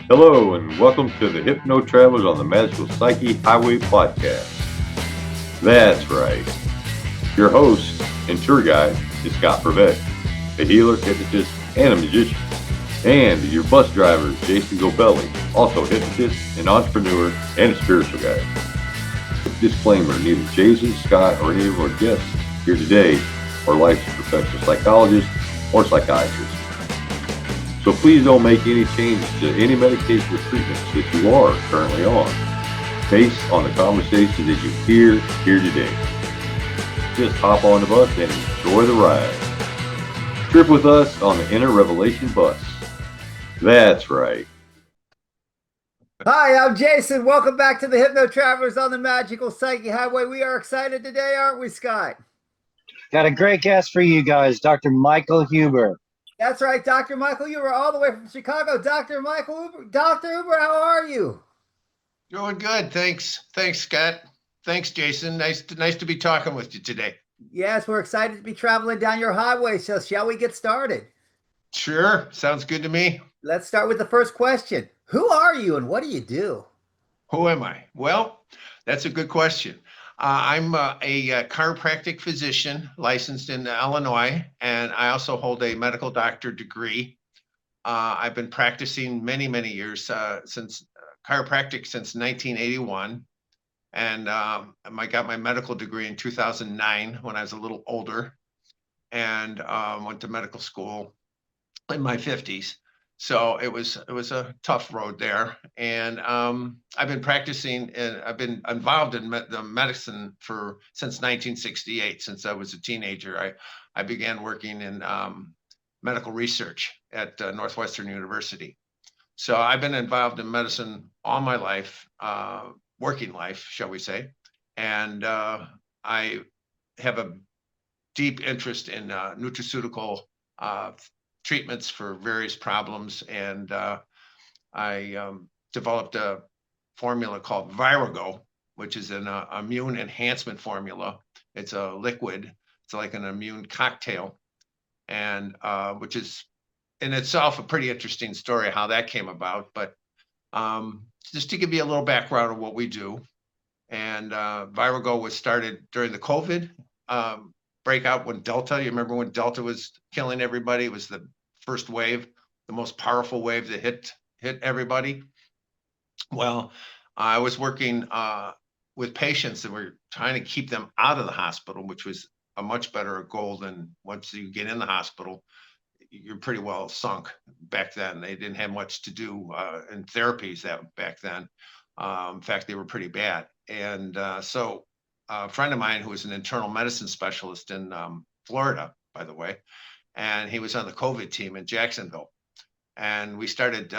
Hello, and welcome to the Hypno Travelers on the Magical Psyche Highway podcast. That's right. Your host and tour guide is Scott Prevett, a healer, hypnotist, and a magician. And your bus driver is Jason Gobelli, also a hypnotist, an entrepreneur, and a spiritual guide. Disclaimer, neither Jason, Scott, or any of our guests here today are licensed professional psychologists or psychiatrists. So please don't make any changes to any medication or treatments that you are currently on based on the conversation that you hear here today. Just hop on the bus and enjoy the ride. Trip with us on the Inner Revelation bus. That's right. Hi, I'm Jason. Welcome back to the Hypno Travelers on the Magical Psyche Highway. We are excited today, aren't we, Scott? Got a great guest for you guys, Dr. Michael Huber. That's right, Dr. Michael Huber, all the way from Chicago. Dr. Michael Huber, Dr. Huber, how are you? Doing good. Thanks, Scott. Thanks, Jason. Nice to be talking with you today. Yes, we're excited to be traveling down your highway. So, shall we get started? Sure. Sounds good to me. Let's start with the first question. Who are you and what do you do? Who am I? Well, that's a good question. I'm a chiropractic physician licensed in Illinois, and I also hold a medical doctor degree. I've been practicing many years since chiropractic since 1981, and I got my medical degree in 2009 when I was a little older, and went to medical school in my 50s. So it was a tough road there, and I've been practicing and I've been involved in the medicine for since 1968. Since I was a teenager, I began working in medical research at Northwestern University. So I've been involved in medicine all my life, working life, shall we say, and I have a deep interest in nutraceutical treatments for various problems. And I developed a formula called Virogo, which is an immune enhancement formula. It's a liquid. It's like an immune cocktail, and which is in itself a pretty interesting story how that came about. But just to give you a little background of what we do, and Virogo was started during the COVID breakout when Delta. You remember when Delta was killing everybody? It was the first wave, the most powerful wave that hit everybody. Well, I was working with patients that were trying to keep them out of the hospital, which was a much better goal than once you get in the hospital, you're pretty well sunk. Back then, they didn't have much to do in therapies that back then. In fact, they were pretty bad. And so a friend of mine who was an internal medicine specialist in Florida, by the way, and he was on the COVID team in Jacksonville. And we started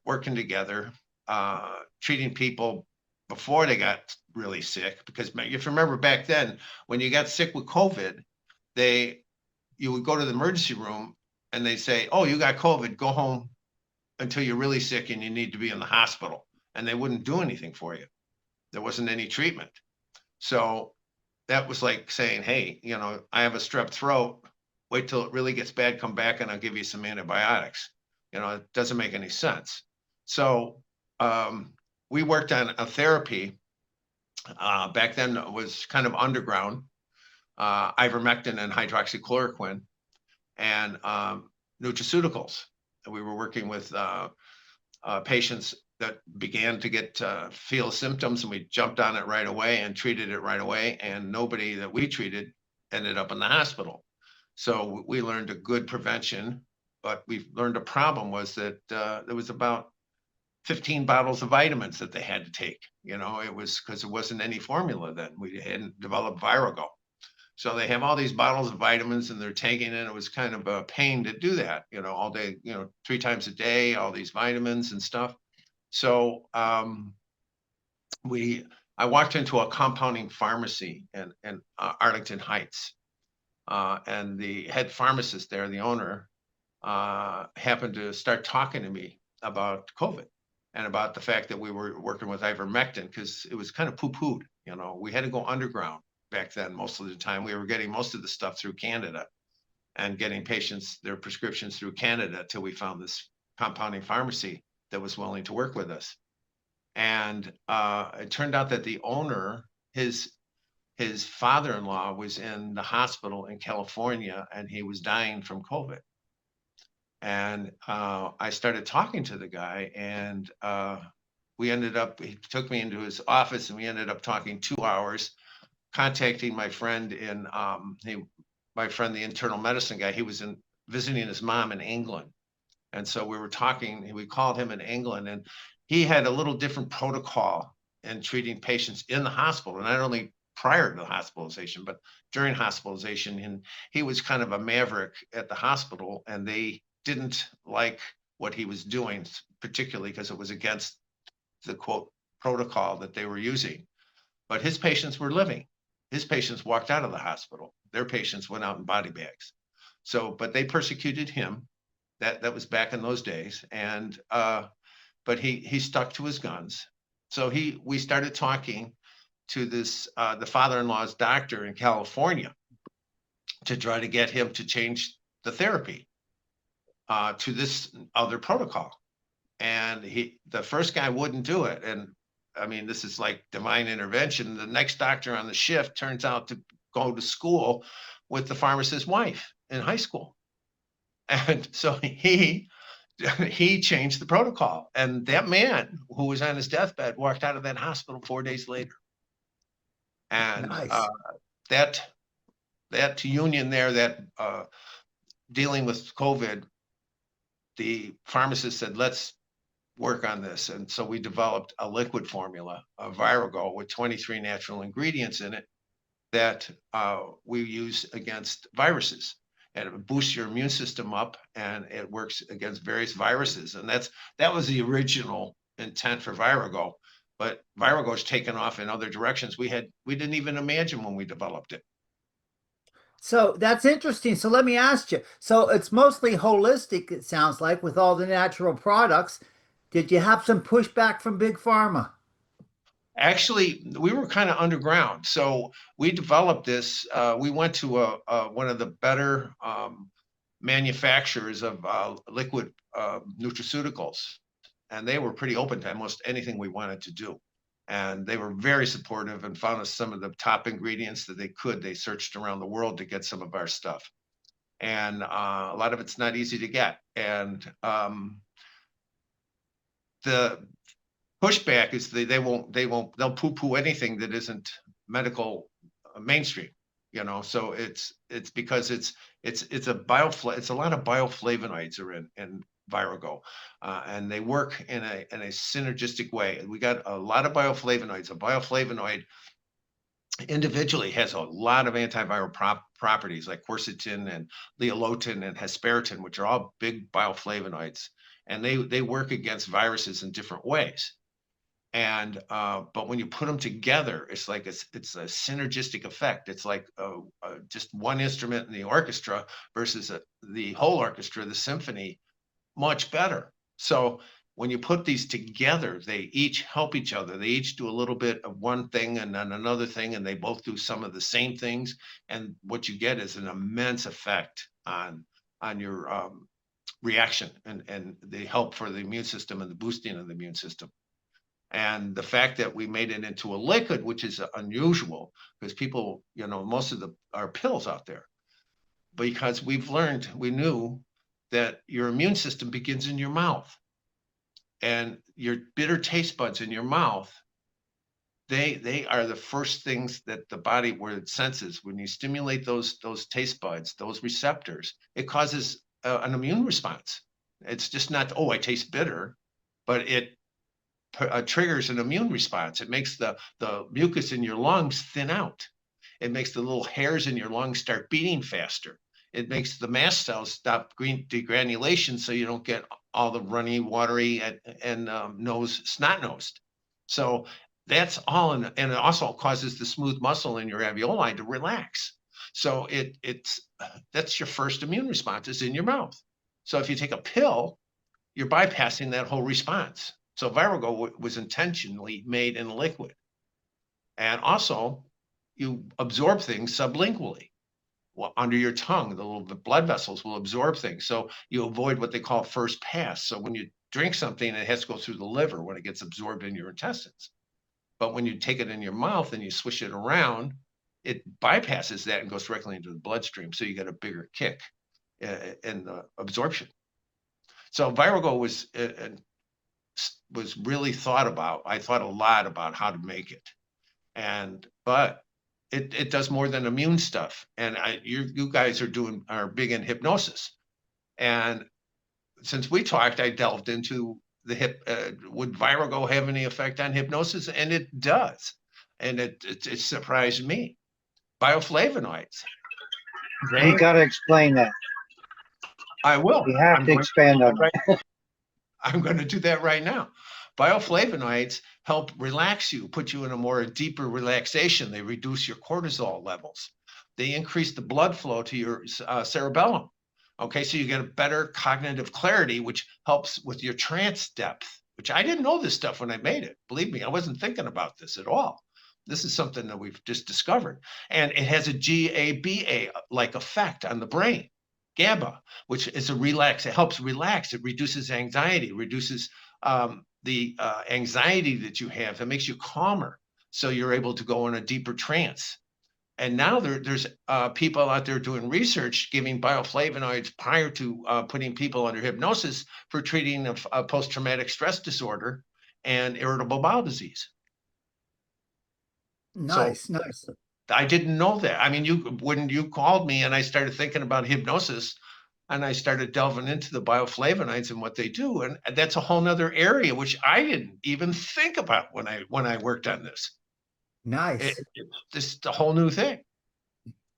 working together, treating people before they got really sick. Because if you remember back then, when you got sick with COVID, you would go to the emergency room and they say, "Oh, you got COVID, go home until you're really sick and you need to be in the hospital." And they wouldn't do anything for you. There wasn't any treatment. So that was like saying, "Hey, I have a strep throat. Wait till it really gets bad, come back and I'll give you some antibiotics." It doesn't make any sense. So we worked on a therapy. Back then it was kind of underground, ivermectin and hydroxychloroquine and nutraceuticals. We were working with patients that began to feel symptoms, and we jumped on it right away and treated it right away. And nobody that we treated ended up in the hospital. So we learned a good prevention, but we learned a problem was that there was about 15 bottles of vitamins that they had to take. It was because there wasn't any formula then. We hadn't developed Virogo. So they have all these bottles of vitamins and they're taking it. It was kind of a pain to do that, all day, 3 times a day, all these vitamins and stuff. So I walked into a compounding pharmacy in Arlington Heights, and the head pharmacist there, the owner, happened to start talking to me about COVID and about the fact that we were working with ivermectin because it was kind of poo-pooed. We had to go underground back then. Most of the time, we were getting most of the stuff through Canada and getting patients their prescriptions through Canada till we found this compounding pharmacy. that was willing to work with us. And it turned out that the owner, his father-in-law was in the hospital in California, and he was dying from COVID. And I started talking to the guy, and he took me into his office, and we ended up talking 2 hours, contacting my friend the internal medicine guy. He was visiting his mom in England. And so we were talking, we called him in England, and he had a little different protocol in treating patients in the hospital, not only prior to the hospitalization, but during hospitalization. And he was kind of a maverick at the hospital, and they didn't like what he was doing, particularly because it was against the quote protocol that they were using. But his patients were living. His patients walked out of the hospital. Their patients went out in body bags. So, but they persecuted him. That was back in those days. And but he stuck to his guns. So we started talking to this the father-in-law's doctor in California to try to get him to change the therapy to this other protocol. And the first guy wouldn't do it. And I mean, this is like divine intervention. The next doctor on the shift turns out to go to school with the pharmacist's wife in high school. And so he changed the protocol. And that man who was on his deathbed walked out of that hospital 4 days later. And Nice. that union there, that dealing with COVID, the pharmacist said, let's work on this. And so we developed a liquid formula of Virogo with 23 natural ingredients in it that we use against viruses. And it boosts your immune system up, and it works against various viruses. And that was the original intent for Virogo. But Virogo's taken off in other directions we didn't even imagine when we developed it. So that's interesting. So let me ask you. So it's mostly holistic, it sounds like, with all the natural products. Did you have some pushback from Big Pharma? Actually, we were kind of underground. So we developed this. We went to one of the better manufacturers of liquid nutraceuticals, and they were pretty open to almost anything we wanted to do. And they were very supportive and found us some of the top ingredients that they could. They searched around the world to get some of our stuff. And a lot of it's not easy to get. And the pushback is they'll poo-poo anything that isn't medical mainstream, so it's because it's a lot of bioflavonoids are in Virogo, and they work in a synergistic way. We got a lot of bioflavonoids. A bioflavonoid individually has a lot of antiviral properties like quercetin and leolotin and hesperetin, which are all big bioflavonoids, and they work against viruses in different ways. And but when you put them together, it's like it's a synergistic effect. It's like just one instrument in the orchestra versus the whole orchestra, the symphony, much better. So when you put these together, they each help each other. They each do a little bit of one thing and then another thing, and they both do some of the same things. And what you get is an immense effect on your reaction and the help for the immune system and the boosting of the immune system. And the fact that we made it into a liquid, which is unusual, because people, most of our pills out there, because we knew that your immune system begins in your mouth, and your bitter taste buds in your mouth, they are the first things that the body, where it senses. When you stimulate those taste buds, those receptors, it causes an immune response. It's just not, oh, I taste bitter, but it triggers an immune response. It makes the mucus in your lungs thin out. It makes the little hairs in your lungs start beating faster. It makes the mast cells stop degranulation, so you don't get all the runny, watery, and snot nosed. So that's all, and it also causes the smooth muscle in your alveoli to relax. So that's your first immune response is in your mouth. So if you take a pill, you're bypassing that whole response. So Virogo was intentionally made in liquid. And also, you absorb things sublingually. under your tongue. The blood vessels will absorb things. So you avoid what they call first pass. So when you drink something, it has to go through the liver when it gets absorbed in your intestines. But when you take it in your mouth and you swish it around, it bypasses that and goes directly into the bloodstream. So you get a bigger kick in the absorption. So Virogo was really thought about. I thought a lot about how to make it, but it does more than immune stuff. And you guys are big in hypnosis, and since we talked, I delved into would Virogo have any effect on hypnosis? And it does. And it surprised me. Bioflavonoids. You got to explain that. I will. You have to expand on that. I'm going to do that right now. Bioflavonoids help relax you, put you in a more deeper relaxation. They reduce your cortisol levels. They increase the blood flow to your cerebellum. Okay, so you get a better cognitive clarity, which helps with your trance depth, which I didn't know this stuff when I made it. Believe me, I wasn't thinking about this at all. This is something that we've just discovered. And it has a GABA-like effect on the brain. GABA, which is it helps relax. It reduces anxiety, reduces the anxiety that you have. It makes you calmer. So you're able to go in a deeper trance. And now there's people out there doing research, giving bioflavonoids prior to putting people under hypnosis for treating a post-traumatic stress disorder and irritable bowel disease. Nice. I didn't know that. I mean, when you called me and I started thinking about hypnosis, and I started delving into the bioflavonoids and what they do, and that's a whole nother area which I didn't even think about when I worked on this. Nice. This is a whole new thing.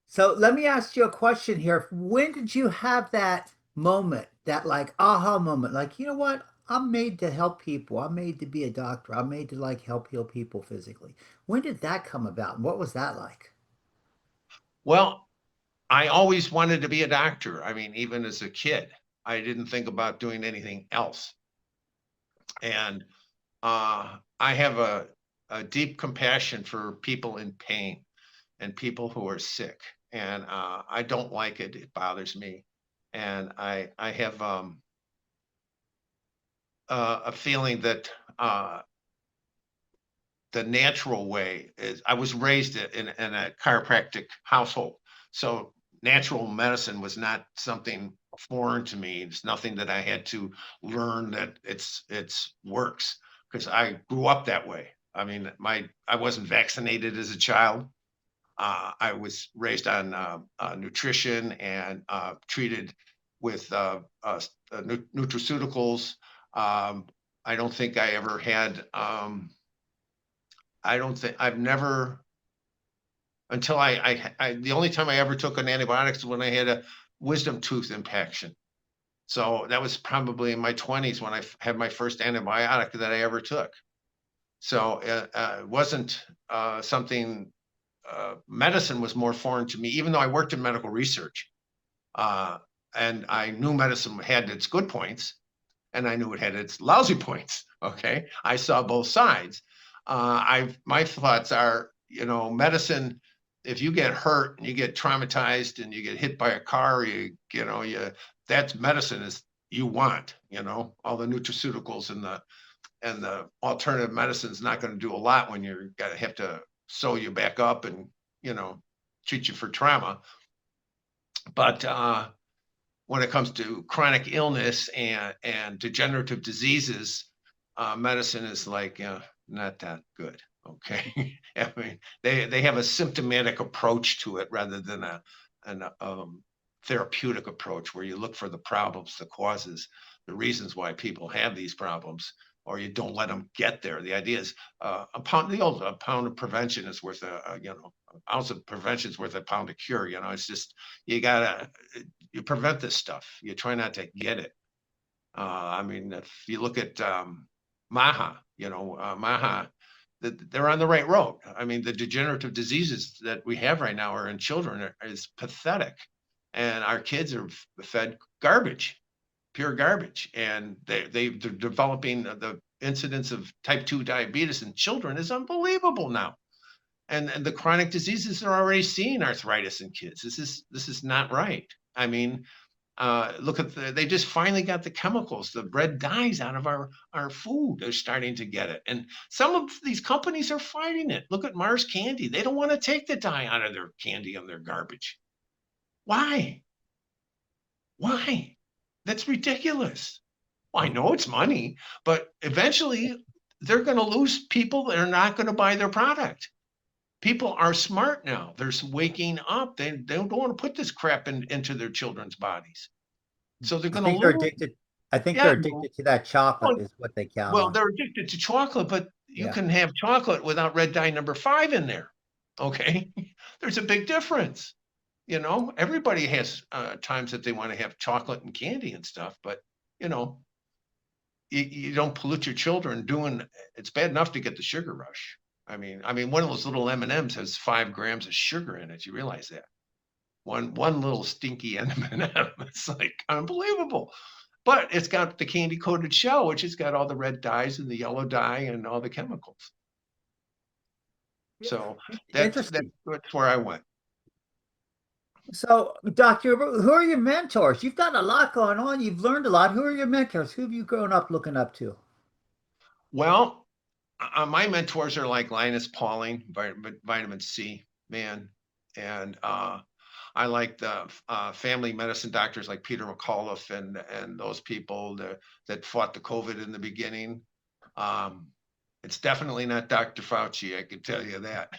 So let me ask you a question here. When did you have that moment, that like aha moment? Like, you know what? I'm made to help people. I'm made to be a doctor. I'm made to like help heal people physically. When did that come about? And what was that like? Well, I always wanted to be a doctor. I mean, even as a kid, I didn't think about doing anything else. And I have a deep compassion for people in pain and people who are sick. And I don't like it. It bothers me. And I have a feeling that the natural way is, I was raised in a chiropractic household. So natural medicine was not something foreign to me. It's nothing that I had to learn that it's works, because I grew up that way. I mean, I wasn't vaccinated as a child. I was raised on nutrition and treated with nutraceuticals. I don't think I ever had, I've never, until the only time I ever took an antibiotic is when I had a wisdom tooth impaction. So that was probably in my 20s when I had my first antibiotic that I ever took. So it wasn't something, medicine was more foreign to me, even though I worked in medical research. And I knew medicine had its good points, and I knew it had its lousy points. Okay, I saw both sides. My thoughts are, medicine, if you get hurt and you get traumatized and you get hit by a car, that's medicine is you want, all the nutraceuticals and the alternative medicine is not going to do a lot when you're going to have to sew you back up and, treat you for trauma. But when it comes to chronic illness and degenerative diseases, medicine is like, not that good. Okay. I mean, they have a symptomatic approach to it rather than an therapeutic approach where you look for the problems, the causes, the reasons why people have these problems, or you don't let them get there. The idea is a pound of prevention is worth an ounce of prevention is worth a pound of cure. It's just, you prevent this stuff. You try not to get it. I mean, if you look at Maha, Maha, they're on the right road. I mean, the degenerative diseases that we have right now are in children is pathetic. And our kids are fed garbage, pure garbage. And they're developing, the incidence of type 2 diabetes in children is unbelievable now. and the chronic diseases are already seeing arthritis in kids. This is not right. I mean, look at they just finally got the chemicals, the red dyes out of our food. They're starting to get it. And some of these companies are fighting it. Look at Mars Candy. They don't want to take the dye out of their candy and their garbage. Why? Why? That's ridiculous. Well, I know it's money, but eventually they're going to lose people that are not going to buy their product. People are smart now. They're waking up. They don't want to put this crap into their children's bodies. So they're I going to think they're lose. addicted. I think Yeah. they're addicted to that chocolate Well, is what they count well, on. they're addicted to chocolate, but you Yeah. can have chocolate without red dye number 5 in there. Okay. There's a big difference. You know, everybody has times that they want to have chocolate and candy and stuff, but you know, you don't pollute your children doing. It's bad enough to get the sugar rush. I mean, one of those little M&Ms has 5 grams of sugar in it. You realize that? One little stinky M&M. It's like unbelievable. But it's got the candy coated shell, which has got all the red dyes and the yellow dye and all the chemicals. Yeah. So Interesting. that's where I went. So, Doctor, who are your mentors? You've got a lot going on. You've learned a lot. Who are your mentors? Who have you grown up looking up to? Well, my mentors are like Linus Pauling, vitamin C man, and I like the family medicine doctors like Peter McAuliffe and those people that fought the COVID in the beginning. Um, it's definitely not Dr. Fauci, I can tell you that.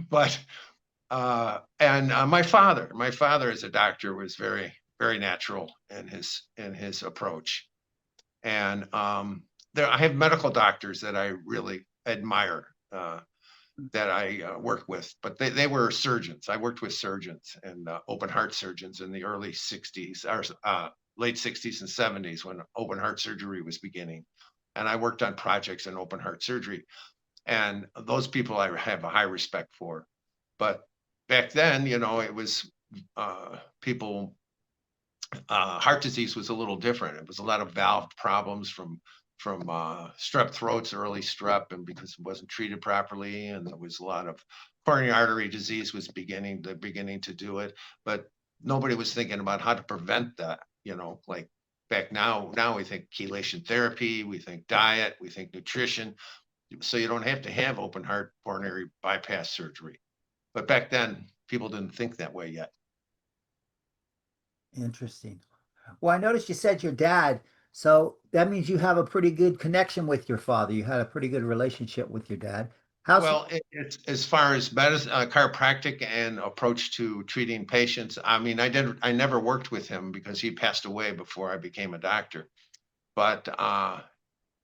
But and my father as a doctor was very natural in his approach. And there I have medical doctors that I really admire. That I work with, but they were surgeons. I worked with surgeons and open heart surgeons in the early 60s or late 60s and 70s when open heart surgery was beginning. And I worked on projects in open heart surgery. And those people I have a high respect for. But back then, you know, it was people heart disease was a little different. It was a lot of valve problems from strep throats, early strep, and because it wasn't treated properly, and there was a lot of coronary artery disease was beginning to do it, but nobody was thinking about how to prevent that. You know, like back now we think chelation therapy, we think diet, we think nutrition, so you don't have to have open heart coronary bypass surgery. But back then, people didn't think that way yet. Interesting. Well, I noticed you said your dad, so that means you have a pretty good connection with your father. You had a pretty good relationship with your dad. How's Well, it's as far as medicine, chiropractic and approach to treating patients. I mean, I never worked with him because he passed away before I became a doctor. But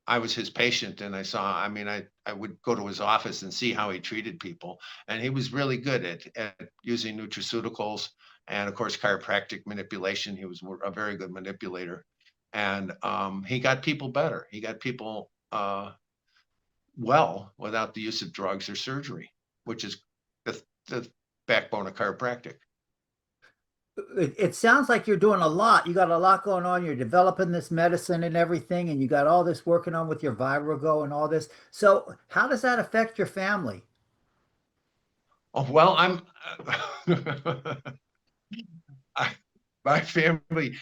I was his patient, and I saw. I mean, I would go to his office and see how he treated people, and he was really good at using nutraceuticals and, of course, chiropractic manipulation. He was a very good manipulator, and he got people better. He got people well without the use of drugs or surgery, which is the backbone of chiropractic. it sounds like you're doing a lot. You got a lot going on. You're developing this medicine and everything, and you got all this working on with your Virogo and all this. So, how does that affect your family? Oh, well, I, my family,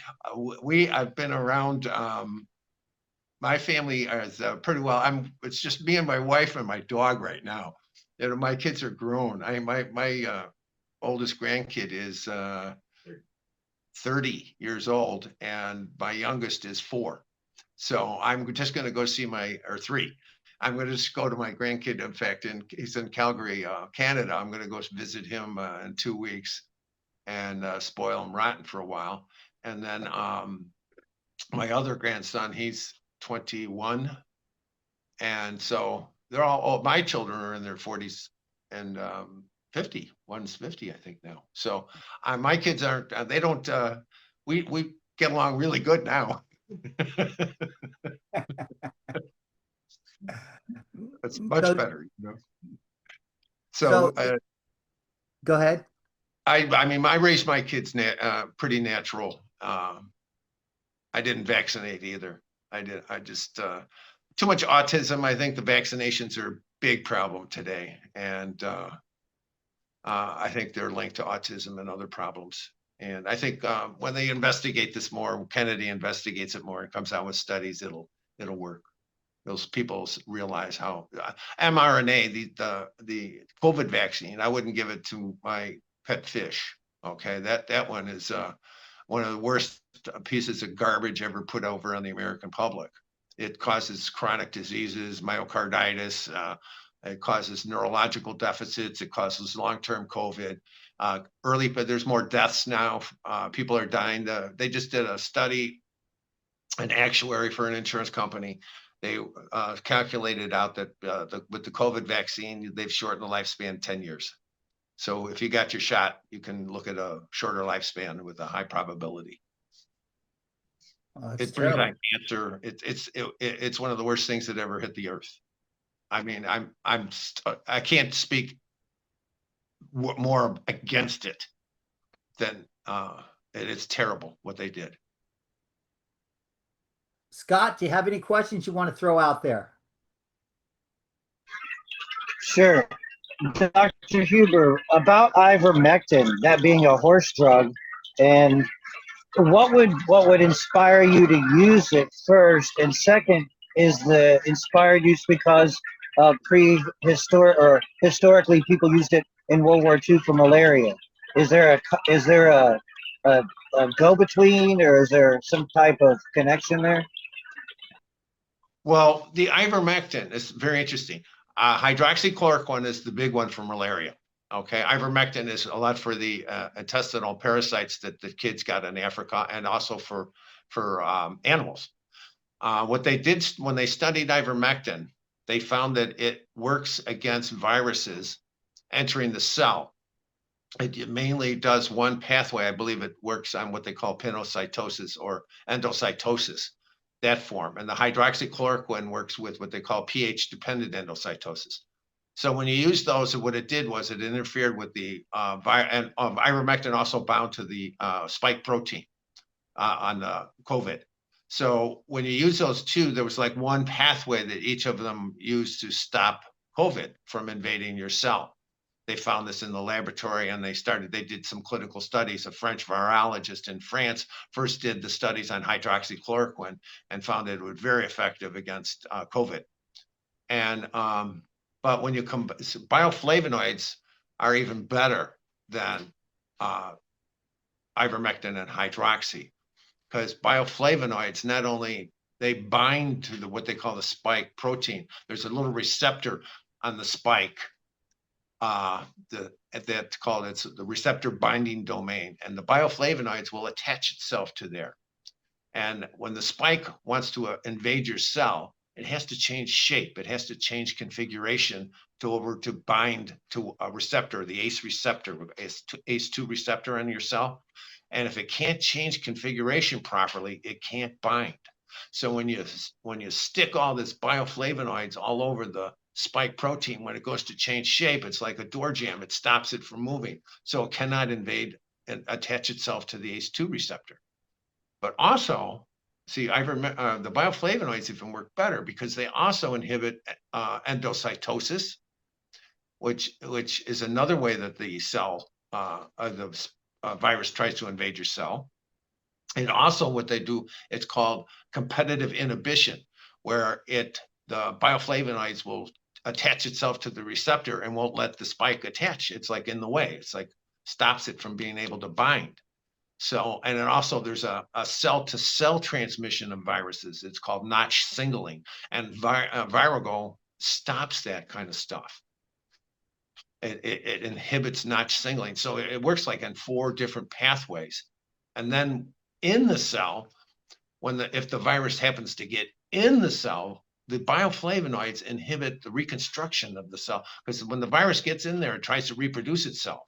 I've been around. My family is pretty well. It's just me and my wife and my dog right now. You know, my kids are grown. My oldest grandkid is 30 years old, and my youngest is 4. So I'm just going to go see or 3. I'm going to just go to my grandkid. In fact, he's in Calgary, Canada. I'm going to go visit him in 2 weeks and spoil him rotten for a while. And then my other grandson, he's 21. And so they're all my children are in their 40s and 50. One's 50, I think now. So my kids aren't, they don't, we get along really good now. It's much So, better, you know. so So go ahead. I mean, I raised my kids pretty natural. I didn't vaccinate either. I just too much autism. I think the vaccinations are a big problem today, and I think they're linked to autism and other problems. And I think when they investigate this more, Kennedy investigates it more and comes out with studies, it'll work. Those people realize how mRNA, the COVID vaccine, I wouldn't give it to my pet fish. Okay, that one is one of the worst pieces of garbage ever put over on the American public. It causes chronic diseases, myocarditis. It causes neurological deficits. It causes long-term COVID. But there's more deaths now. People are dying. They just did a study, an actuary for an insurance company. They calculated out that with the COVID vaccine, they've shortened the lifespan 10 years. So if you got your shot, you can look at a shorter lifespan with a high probability. It brings on cancer. It's one of the worst things that ever hit the earth. I mean, I can't speak more against it than it's terrible what they did. Scott, do you have any questions you want to throw out there? Sure. Dr. Huber, about ivermectin, that being a horse drug, and what would inspire you to use it first? And second, is the inspired use because historically people used it in World War II for malaria? Is there a go-between, or is there some type of connection there? Well, the ivermectin is very interesting. Hydroxychloroquine is the big one for malaria. Okay, ivermectin is a lot for the intestinal parasites that the kids got in Africa, and also for animals. What they did when they studied ivermectin, they found that it works against viruses entering the cell. It mainly does one pathway. I believe it works on what they call pinocytosis or endocytosis, that form. And the hydroxychloroquine works with what they call pH-dependent endocytosis. So when you use those, what it did was it interfered with the and ivermectin also bound to the spike protein on the COVID. So when you use those two, there was like one pathway that each of them used to stop COVID from invading your cell. They found this in the laboratory, and they did some clinical studies. A French virologist in France first did the studies on hydroxychloroquine and found that it was very effective against COVID. And but when you bioflavonoids are even better than ivermectin and hydroxy, because bioflavonoids not only they bind to what they call the spike protein. There's a little receptor on the spike that's called, it's the receptor binding domain, and the bioflavonoids will attach itself to there. And when the spike wants to invade your cell, it has to change shape. It has to change configuration to bind to a receptor, the ACE receptor, ACE2 receptor in your cell. And if it can't change configuration properly, it can't bind. So when you stick all this bioflavonoids all over the spike protein, when it goes to change shape, it's like a door jamb. It stops it from moving. So it cannot invade and attach itself to the ACE2 receptor. But also, see, the bioflavonoids even work better because they also inhibit endocytosis, which is another way that the cell, the virus tries to invade your cell. And also what they do, it's called competitive inhibition, where the bioflavonoids will attach itself to the receptor and won't let the spike attach. It's like in the way. It's like stops it from being able to bind. So, and then also there's a cell-to-cell transmission of viruses. It's called Notch signaling, and Virogo stops that kind of stuff. It inhibits Notch signaling. So it works like in 4 different pathways. And then in the cell, if the virus happens to get in the cell, the bioflavonoids inhibit the reconstruction of the cell, because when the virus gets in there, it tries to reproduce itself.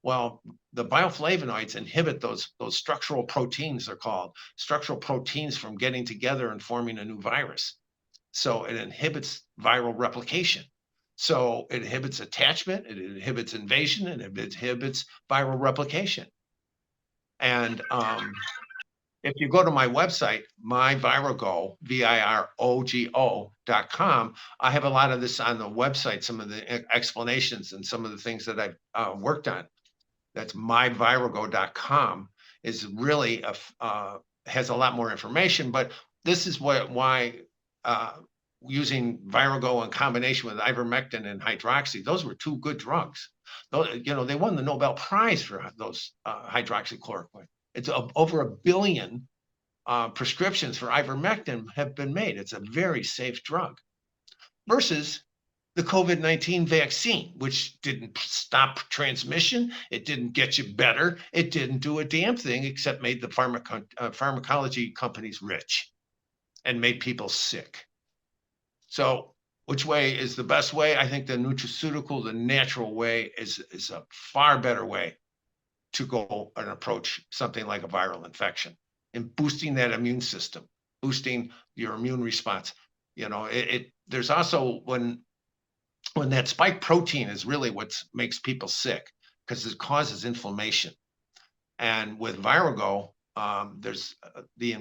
Well, the bioflavonoids inhibit those structural proteins, they're called, structural proteins, from getting together and forming a new virus. So it inhibits viral replication. So it inhibits attachment, it inhibits invasion, and it inhibits viral replication. And if you go to my website, myvirogo, Virogo.com, I have a lot of this on the website, some of the explanations and some of the things that I've worked on. That's myvirogo.com is really has a lot more information, but this is why using Virogo in combination with ivermectin and hydroxy, those were two good drugs. They won the Nobel Prize for those hydroxychloroquine. It's over 1 billion prescriptions for ivermectin have been made. It's a very safe drug versus the COVID-19 vaccine, which didn't stop transmission. It didn't get you better. It didn't do a damn thing except made the pharmacology companies rich and made people sick. So which way is the best way? I think the nutraceutical, the natural way is a far better way to go and approach something like a viral infection and boosting that immune system, boosting your immune response. There's also when that spike protein is really what makes people sick because it causes inflammation. And with Virogo, there's they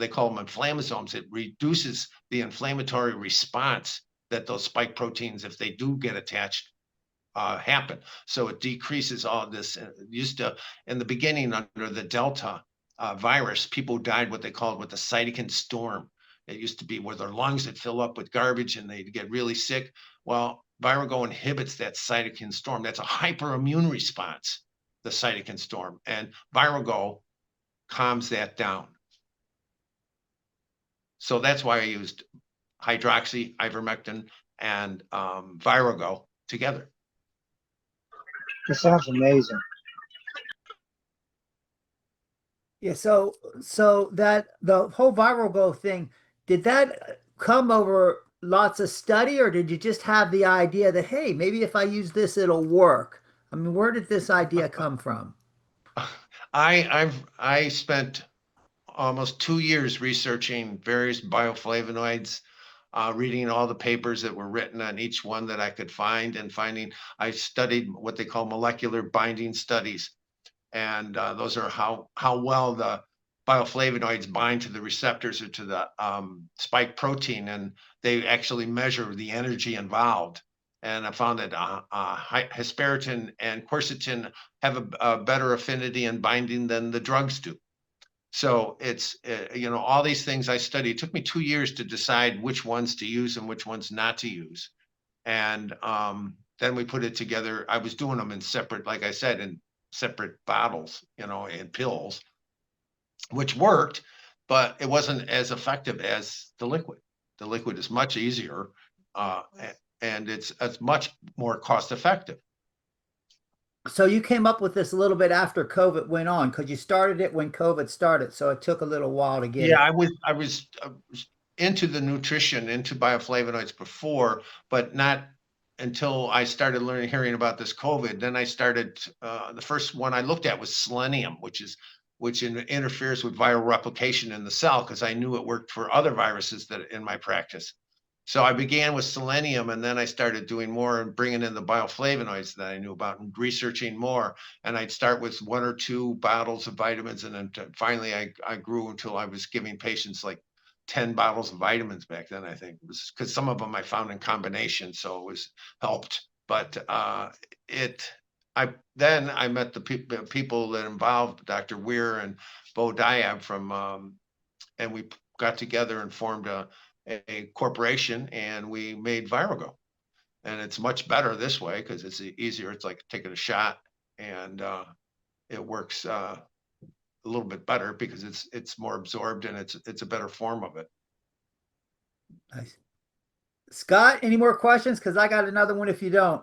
call them inflammasomes. It reduces the inflammatory response that those spike proteins, if they do get attached, happen. So it decreases all this. Used to, in the beginning, under the Delta virus, people died what they called with the cytokine storm. It used to be where their lungs would fill up with garbage and they'd get really sick. Well, Virogo inhibits that cytokine storm. That's a hyperimmune response, the cytokine storm. And Virogo calms that down. So that's why I used hydroxy, ivermectin, and Virogo together. This sounds amazing. Yeah, so that the whole Virogo thing, did that come over lots of study, or did you just have the idea that, hey, maybe if I use this, it'll work? I mean, where did this idea come from? I spent almost 2 years researching various bioflavonoids, reading all the papers that were written on each one that I could find, and I studied what they call molecular binding studies. And those are how well the bioflavonoids bind to the receptors or to the spike protein, and they actually measure the energy involved. And I found that hesperetin and quercetin have a better affinity in binding than the drugs do. So it's, all these things I studied. It took me 2 years to decide which ones to use and which ones not to use. And then we put it together. I was doing them in separate, like I said, in separate bottles, in pills, which worked, but it wasn't as effective as the liquid. The liquid is much easier, and it's much more cost effective. So you came up with this a little bit after COVID went on, because you started it when COVID started, so it took a little while to get it. I was into the nutrition, into bioflavonoids before, but not until I started hearing about this COVID. Then I started, the first one I looked at was selenium, which interferes with viral replication in the cell, because I knew it worked for other viruses that in my practice. So I began with selenium, and then I started doing more and bringing in the bioflavonoids that I knew about and researching more. And I'd start with 1 or 2 bottles of vitamins, and then finally I grew until I was giving patients like 10 bottles of vitamins back then. I think it was because some of them I found in combination, so it was helped. But then I met the people that involved, Dr. Weir and Bo Diab and we got together and formed a corporation, and we made Virogo. And it's much better this way because it's easier. It's like taking a shot, and it works a little bit better because it's more absorbed, and it's a better form of it. Nice. Scott, any more questions? Because I got another one if you don't.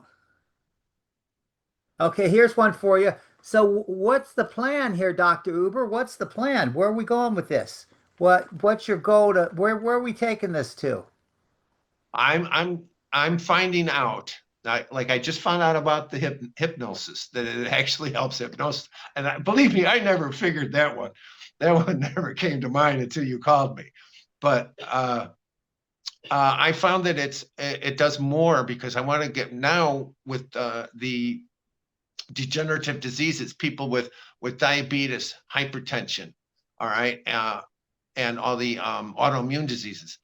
Okay, here's one for you. So what's the plan here, Dr. Huber? What's the plan? Where are we going with this? What's your goal to where are we taking this to? I'm finding out. I just found out about the hypnosis, that it actually helps hypnosis. And believe me, I never figured that one. That one never came to mind until you called me. But I found that it does more, because I want to get now with the degenerative diseases, people with diabetes, hypertension, all right, and all the autoimmune diseases.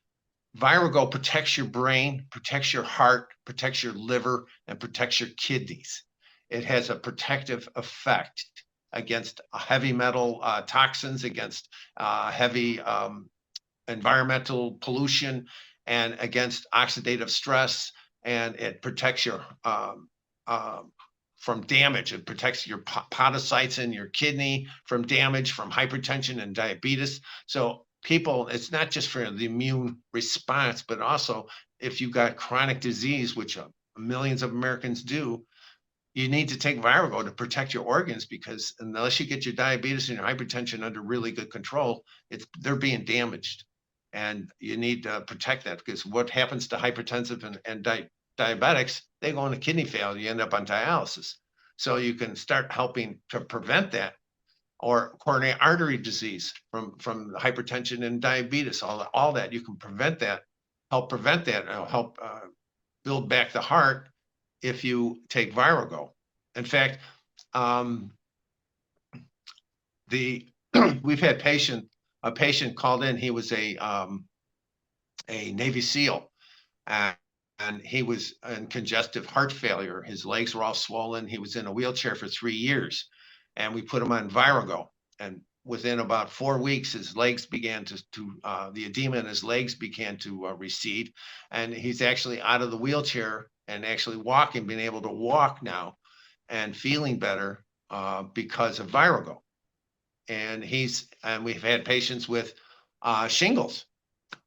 Virogo protects your brain, protects your heart, protects your liver, and protects your kidneys. It has a protective effect against heavy metal toxins, against heavy environmental pollution, and against oxidative stress. And it protects your from damage. It protects your podocytes in your kidney from damage, from hypertension and diabetes. So people, it's not just for the immune response, but also if you've got chronic disease, which millions of Americans do, you need to take Virogo to protect your organs, because unless you get your diabetes and your hypertension under really good control, they're being damaged. And you need to protect that, because what happens to hypertensive and diabetics, they go into kidney failure, you end up on dialysis. So you can start helping to prevent that, or coronary artery disease from hypertension and diabetes, all that. You can prevent that, help prevent that, help build back the heart if you take Virogo. In fact, we've had a patient called in. He was a Navy SEAL, and he was in congestive heart failure. His legs were all swollen. He was in a wheelchair for 3 years, and we put him on Virogo. And within about 4 weeks, his legs began the edema in his legs began to recede, and he's actually out of the wheelchair and actually walking, being able to walk now, and feeling better because of Virogo. And we've had patients with shingles.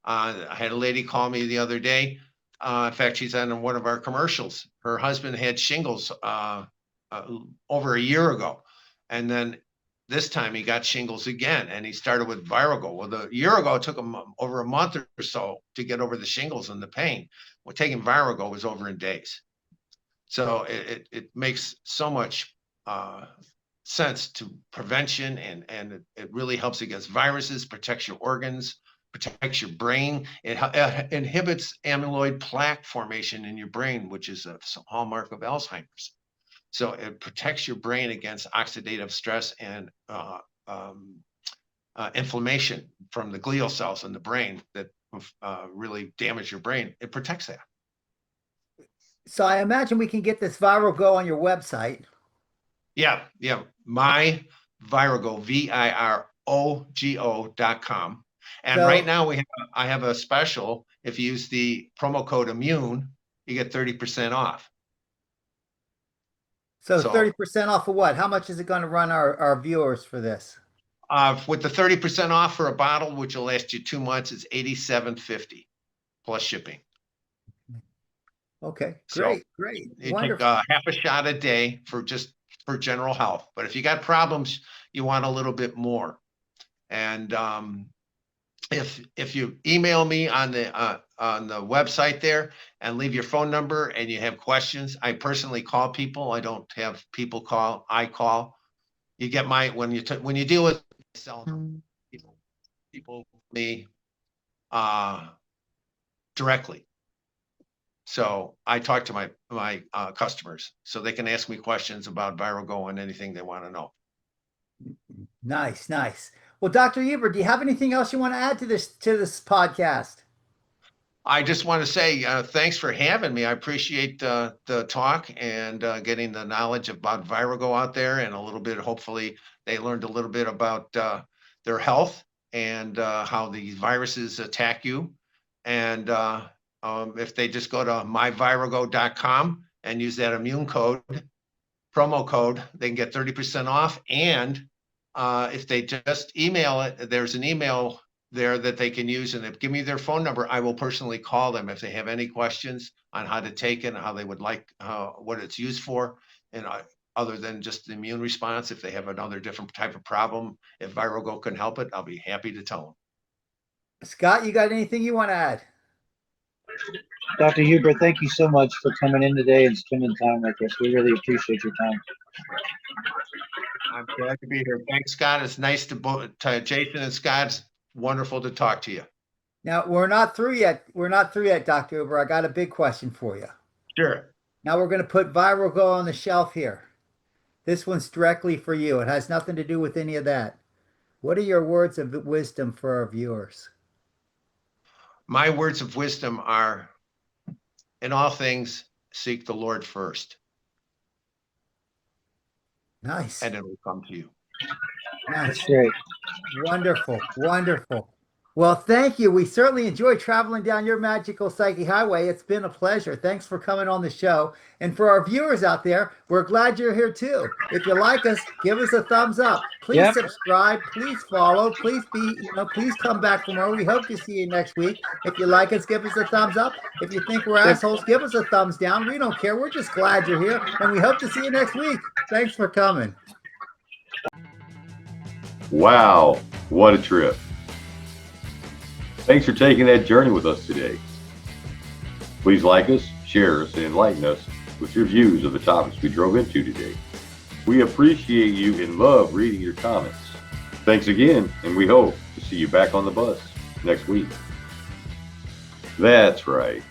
I had a lady call me the other day. In fact, she's on one of our commercials. Her husband had shingles over a year ago, and then this time he got shingles again, and he started with Virogo. Well, a year ago, it took him over a month or so to get over the shingles and the pain. Well, taking Virogo was over in days. So it makes so much sense to prevention, and it really helps against viruses, protects your organs, protects your brain. It inhibits amyloid plaque formation in your brain, which is a hallmark of Alzheimer's. So it protects your brain against oxidative stress and inflammation from the glial cells in the brain that really damage your brain. It protects that. So I imagine we can get this Virogo on your website. Yeah. My Virogo, Virogo.com. And right now I have a special. If you use the promo code immune, you get 30% off. So 30% off of what? How much is it going to run our viewers for this? With the 30% off for a bottle, which will last you 2 months, it's $87.50 plus shipping. Okay, great. You Wonderful. take half a shot a day for general health. But if you got problems, you want a little bit more. And if you email me on the website there and leave your phone number and you have questions, I personally call people. I don't have people call. I call. You get when you deal with selling people me directly. So I talk to my customers so they can ask me questions about Virogo and anything they want to know. Nice. Well, Dr. Huber, do you have anything else you want to add to this podcast? I just want to say thanks for having me. I appreciate the talk and getting the knowledge about Virogo out there, and a little bit, hopefully they learned a little bit about their health and how these viruses attack you. And if they just go to myvirogo.com and use that immune code, promo code, they can get 30% off. And if they just email it, there's an email there that they can use, and if give me their phone number, I will personally call them if they have any questions on how to take it and how they would like what it's used for, and other than just the immune response. If they have another different type of problem, if Virogo can help it, I'll be happy to tell them. Scott, you got anything you want to add? Dr. Huber, thank you so much for coming in today and spending time with us. We really appreciate your time. I'm glad to be here. Thanks, Scott. It's nice to Jason and Scott. It's wonderful to talk to you. Now, we're not through yet. Dr. Huber. I got a big question for you. Sure. Now we're going to put Virogo on the shelf here. This one's directly for you. It has nothing to do with any of that. What are your words of wisdom for our viewers? My words of wisdom are, in all things, seek the Lord first, Nice. and it will come to you. Nice. Great. Wonderful. Wonderful. Well, thank you. We certainly enjoyed traveling down your magical psyche highway. It's been a pleasure. Thanks for coming on the show. And for our viewers out there, we're glad you're here too. If you like us, give us a thumbs up. Please Yep. subscribe. Please follow. Please please come back for more. We hope to see you next week. If you like us, give us a thumbs up. If you think we're assholes, give us a thumbs down. We don't care. We're just glad you're here. And we hope to see you next week. Thanks for coming. Wow, what a trip. Thanks for taking that journey with us today. Please like us, share us, and enlighten us with your views of the topics we drove into today. We appreciate you and love reading your comments. Thanks again, and we hope to see you back on the bus next week. That's right.